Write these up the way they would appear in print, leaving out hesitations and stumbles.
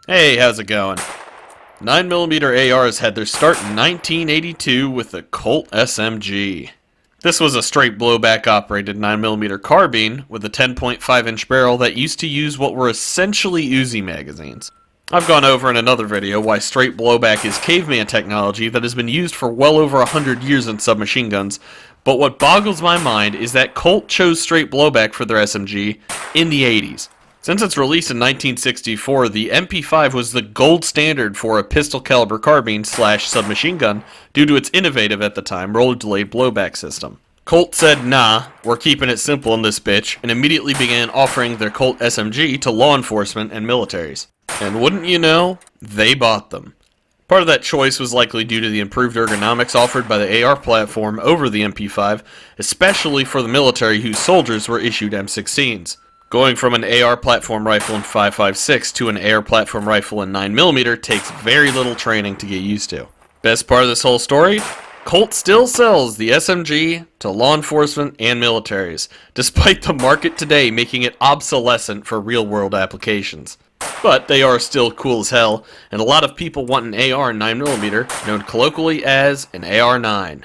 Hey, how's it going? 9mm ARs had their start in 1982 with the Colt SMG. This was a straight blowback operated 9mm carbine with a 10.5-inch barrel that used to use what were essentially Uzi magazines. I've gone over in another video why straight blowback is caveman technology that has been used for well over 100 years in submachine guns, but what boggles my mind is that Colt chose straight blowback for their SMG in the 80s. Since its release in 1964, the MP5 was the gold standard for a pistol caliber carbine / submachine gun due to its innovative at the time roller delayed blowback system. Colt said, nah, we're keeping it simple in this bitch, and immediately began offering their Colt SMG to law enforcement and militaries. And wouldn't you know, they bought them. Part of that choice was likely due to the improved ergonomics offered by the AR platform over the MP5, especially for the military whose soldiers were issued M16s. Going from an AR platform rifle in 5.56 to an AR platform rifle in 9mm takes very little training to get used to. Best part of this whole story? Colt still sells the SMG to law enforcement and militaries, despite the market today making it obsolescent for real-world applications. But they are still cool as hell, and a lot of people want an AR 9mm, known colloquially as an AR9.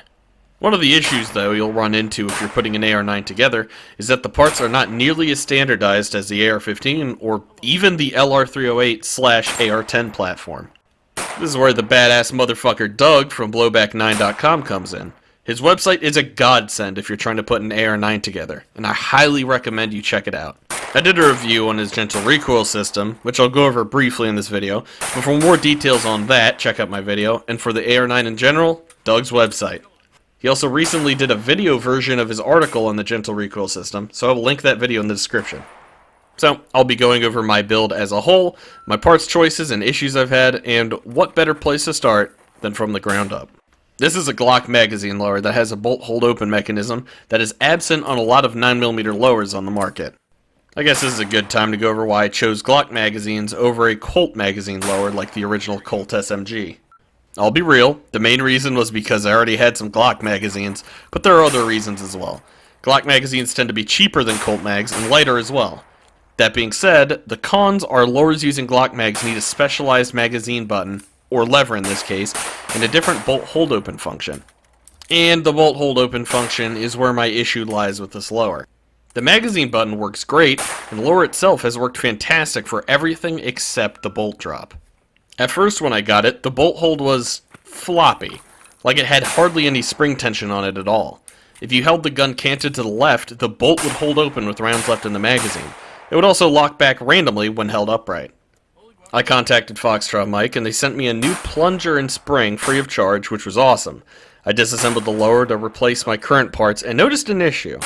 One of the issues, though, you'll run into if you're putting an AR9 together is that the parts are not nearly as standardized as the AR-15 or even the LR308/AR-10 platform. This is where the badass motherfucker Doug from blowback9.com comes in. His website is a godsend if you're trying to put an AR9 together, and I highly recommend you check it out. I did a review on his gentle recoil system, which I'll go over briefly in this video, but for more details on that, check out my video, and for the AR9 in general, Doug's website. He also recently did a video version of his article on the gentle recoil system, so I will link that video in the description. So, I'll be going over my build as a whole, my parts choices and issues I've had, and what better place to start than from the ground up. This is a Glock magazine lower that has a bolt hold open mechanism that is absent on a lot of 9mm lowers on the market. I guess this is a good time to go over why I chose Glock magazines over a Colt magazine lower like the original Colt SMG. I'll be real, the main reason was because I already had some Glock magazines, but there are other reasons as well. Glock magazines tend to be cheaper than Colt mags and lighter as well. That being said, the cons are lowers using Glock mags need a specialized magazine button, or lever in this case, and a different bolt hold open function. And the bolt hold open function is where my issue lies with this lower. The magazine button works great, and the lower itself has worked fantastic for everything except the bolt drop. At first when I got it, the bolt hold was floppy, like it had hardly any spring tension on it at all. If you held the gun canted to the left, the bolt would hold open with rounds left in the magazine. It would also lock back randomly when held upright. I contacted Foxtrot Mike and they sent me a new plunger and spring free of charge, which was awesome. I disassembled the lower to replace my current parts and noticed an issue.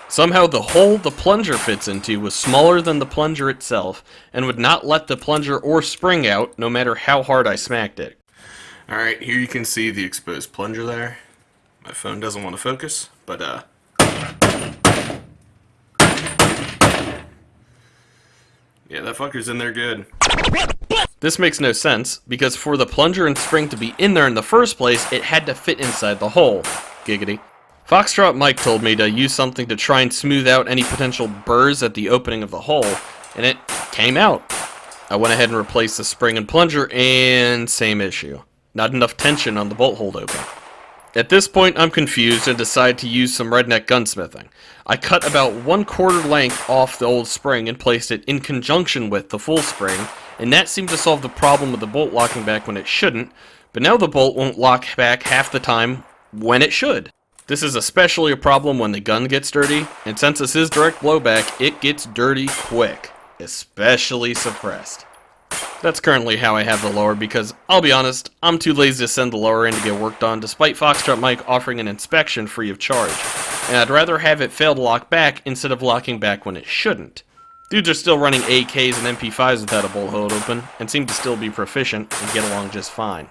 Somehow the hole the plunger fits into was smaller than the plunger itself and would not let the plunger or spring out no matter how hard I smacked it. Alright, here you can see the exposed plunger there. My phone doesn't want to focus, but yeah, that fucker's in there good. This makes no sense, because for the plunger and spring to be in there in the first place, it had to fit inside the hole. Giggity. Foxtrot Mike told me to use something to try and smooth out any potential burrs at the opening of the hole, and it came out. I went ahead and replaced the spring and plunger, and same issue. Not enough tension on the bolt hold open. At this point, I'm confused and decide to use some redneck gunsmithing. I cut about 1/4 length off the old spring and placed it in conjunction with the full spring, and that seemed to solve the problem with the bolt locking back when it shouldn't, but now the bolt won't lock back half the time when it should. This is especially a problem when the gun gets dirty, and since this is direct blowback, it gets dirty quick, especially suppressed. That's currently how I have the lower because, I'll be honest, I'm too lazy to send the lower in to get worked on despite Foxtrot Mike offering an inspection free of charge, and I'd rather have it fail to lock back instead of locking back when it shouldn't. Dudes are still running AKs and MP5s without a bolt hold open, and seem to still be proficient and get along just fine.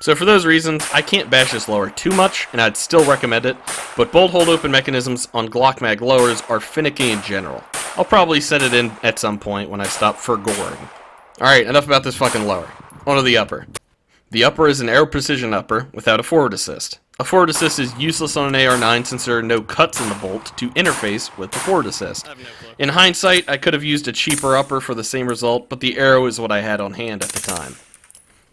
So for those reasons, I can't bash this lower too much, and I'd still recommend it, but bolt hold open mechanisms on Glock mag lowers are finicky in general. I'll probably set it in at some point when I stop forgoring. Alright, enough about this fucking lower. On to the upper. The upper is an Aero Precision upper without a forward assist. A forward assist is useless on an AR9 since there are no cuts in the bolt to interface with the forward assist. In hindsight, I could have used a cheaper upper for the same result, but the arrow is what I had on hand at the time.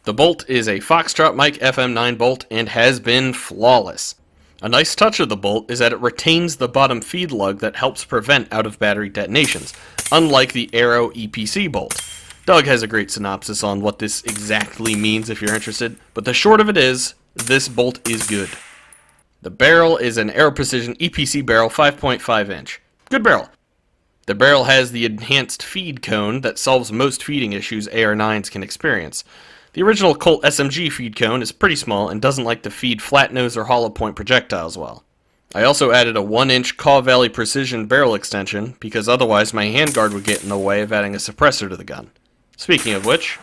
The bolt is a Foxtrot Mike FM9 bolt and has been flawless. A nice touch of the bolt is that it retains the bottom feed lug that helps prevent out-of-battery detonations, unlike the Arrow EPC bolt. Doug has a great synopsis on what this exactly means if you're interested, but the short of it is, this bolt is good. The barrel is an Aero Precision EPC barrel 5.5 inch. Good barrel. The barrel has the enhanced feed cone that solves most feeding issues AR9s can experience. The original Colt SMG feed cone is pretty small and doesn't like to feed flat nose or hollow point projectiles well. I also added a 1-inch Caw Valley Precision barrel extension because otherwise my handguard would get in the way of adding a suppressor to the gun. Speaking of which,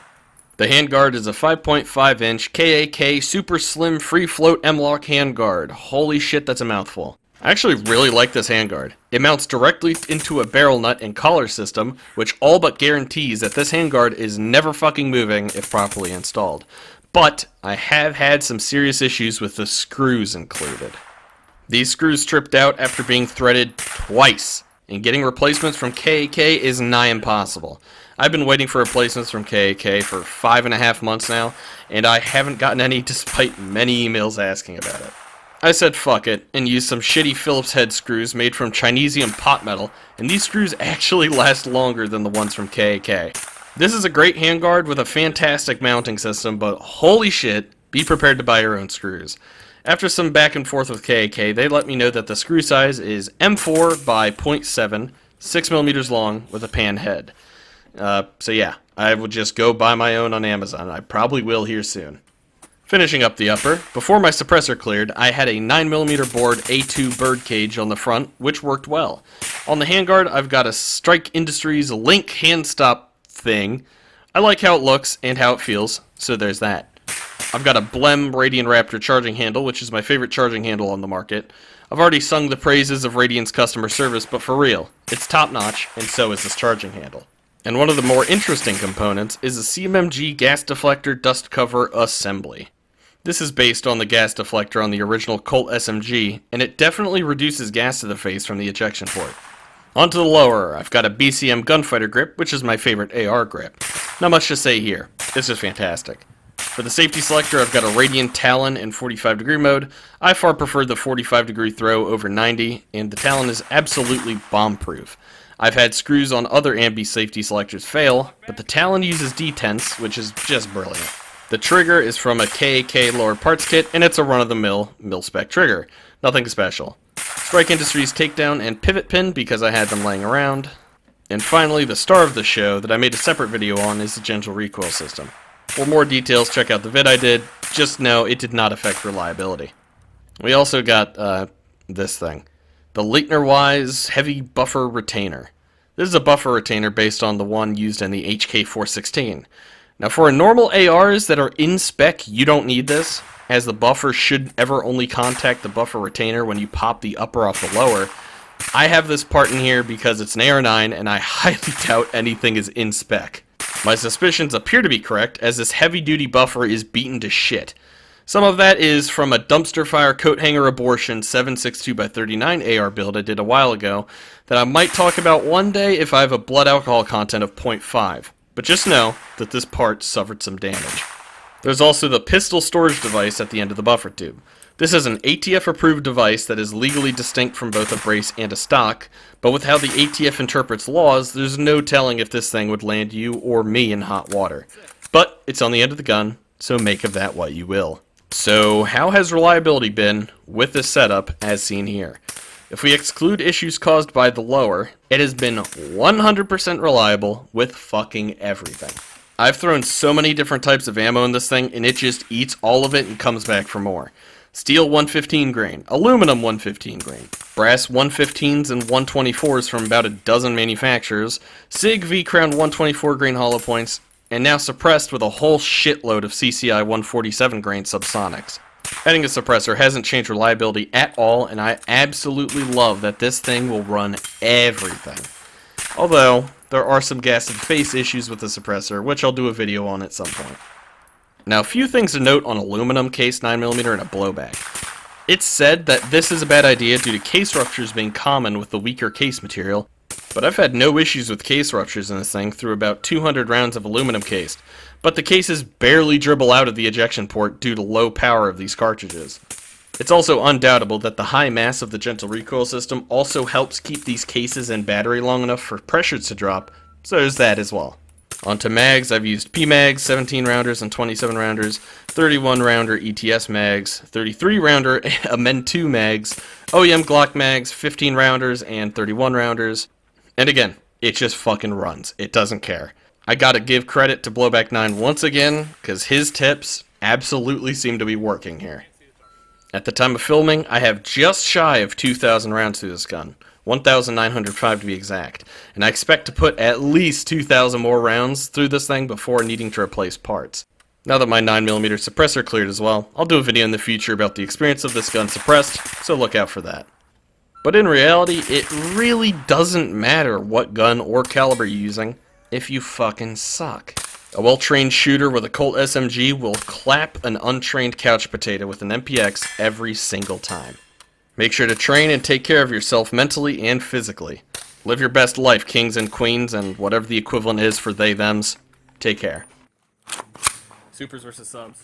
the handguard is a 5.5-inch KAK Super Slim Free Float M-Lock handguard. Holy shit, that's a mouthful. I actually really like this handguard. It mounts directly into a barrel nut and collar system, which all but guarantees that this handguard is never fucking moving if properly installed. But I have had some serious issues with the screws included. These screws tripped out after being threaded twice, and getting replacements from KAK is nigh impossible. I've been waiting for replacements from KAK for 5.5 months now, and I haven't gotten any despite many emails asking about it. I said fuck it, and used some shitty Phillips head screws made from Chinesium pot metal, and these screws actually last longer than the ones from KAK. This is a great handguard with a fantastic mounting system, but holy shit, be prepared to buy your own screws. After some back and forth with KAK, they let me know that the screw size is M4 by 0.7, 6mm long with a pan head. So yeah, I will just go buy my own on Amazon. I probably will here soon. Finishing up the upper, before my suppressor cleared, I had a 9mm bored A2 birdcage on the front, which worked well. On the handguard, I've got a Strike Industries Link hand stop thing. I like how it looks and how it feels, so there's that. I've got a Blem Radian Raptor charging handle, which is my favorite charging handle on the market. I've already sung the praises of Radian's customer service, but for real, it's top-notch, and so is this charging handle. And one of the more interesting components is a CMMG gas deflector dust cover assembly. This is based on the gas deflector on the original Colt SMG, and it definitely reduces gas to the face from the ejection port. Onto the lower, I've got a BCM gunfighter grip, which is my favorite AR grip. Not much to say here, it's just fantastic. For the safety selector, I've got a Radian Talon in 45° mode. I far prefer the 45° throw over 90, and the Talon is absolutely bomb-proof. I've had screws on other ambi safety selectors fail, but the Talon uses detents, which is just brilliant. The trigger is from a KAK lower parts kit, and it's a run-of-the-mill mil-spec trigger. Nothing special. Strike Industries takedown and pivot pin because I had them laying around. And finally, the star of the show that I made a separate video on is the gentle recoil system. For more details, check out the vid I did. Just know it did not affect reliability. We also got this thing. The Leitner-Wise Heavy Buffer Retainer. This is a buffer retainer based on the one used in the HK416. Now for normal ARs that are in spec, you don't need this, as the buffer should ever only contact the buffer retainer when you pop the upper off the lower. I have this part in here because it's an AR9 and I highly doubt anything is in spec. My suspicions appear to be correct, as this heavy-duty buffer is beaten to shit. Some of that is from a dumpster fire coat hanger abortion 7.62x39 AR build I did a while ago that I might talk about one day if I have a blood alcohol content of 0.5. But just know that this part suffered some damage. There's also the pistol storage device at the end of the buffer tube. This is an ATF approved device that is legally distinct from both a brace and a stock, but with how the ATF interprets laws, there's no telling if this thing would land you or me in hot water. But it's on the end of the gun, so make of that what you will. So how has reliability been with this setup as seen here? If we exclude issues caused by the lower, it has been 100% reliable with fucking everything. I've thrown so many different types of ammo in this thing, and it just eats all of it and comes back for more. Steel 115 grain, aluminum 115 grain, brass 115s and 124s from about a dozen manufacturers, SIG V-Crown 124 grain hollow points, and now suppressed with a whole shitload of CCI 147 grain subsonics. Adding a suppressor hasn't changed reliability at all, and I absolutely love that this thing will run everything. Although, there are some gas and face issues with the suppressor, which I'll do a video on at some point. Now, a few things to note on aluminum case 9mm and a blowback. It's said that this is a bad idea due to case ruptures being common with the weaker case material, but I've had no issues with case ruptures in this thing through about 200 rounds of aluminum case, but the cases barely dribble out of the ejection port due to low power of these cartridges. It's also undoubtable that the high mass of the gentle recoil system also helps keep these cases in battery long enough for pressures to drop, so there's that as well. Onto mags, I've used P-mags, 17 rounders and 27 rounders, 31 rounder ETS mags, 33 rounder Amend 2 mags, OEM Glock mags, 15 rounders and 31 rounders. And again, it just fucking runs. It doesn't care. I gotta give credit to Blowback 9 once again, because his tips absolutely seem to be working here. At the time of filming, I have just shy of 2,000 rounds through this gun. 1,905 to be exact, and I expect to put at least 2,000 more rounds through this thing before needing to replace parts. Now that my 9mm suppressor cleared as well, I'll do a video in the future about the experience of this gun suppressed, so look out for that. But in reality, it really doesn't matter what gun or caliber you're using if you fucking suck. A well-trained shooter with a Colt SMG will clap an untrained couch potato with an MPX every single time. Make sure to train and take care of yourself mentally and physically. Live your best life, kings and queens, and whatever the equivalent is for they-thems. Take care. Supers versus subs.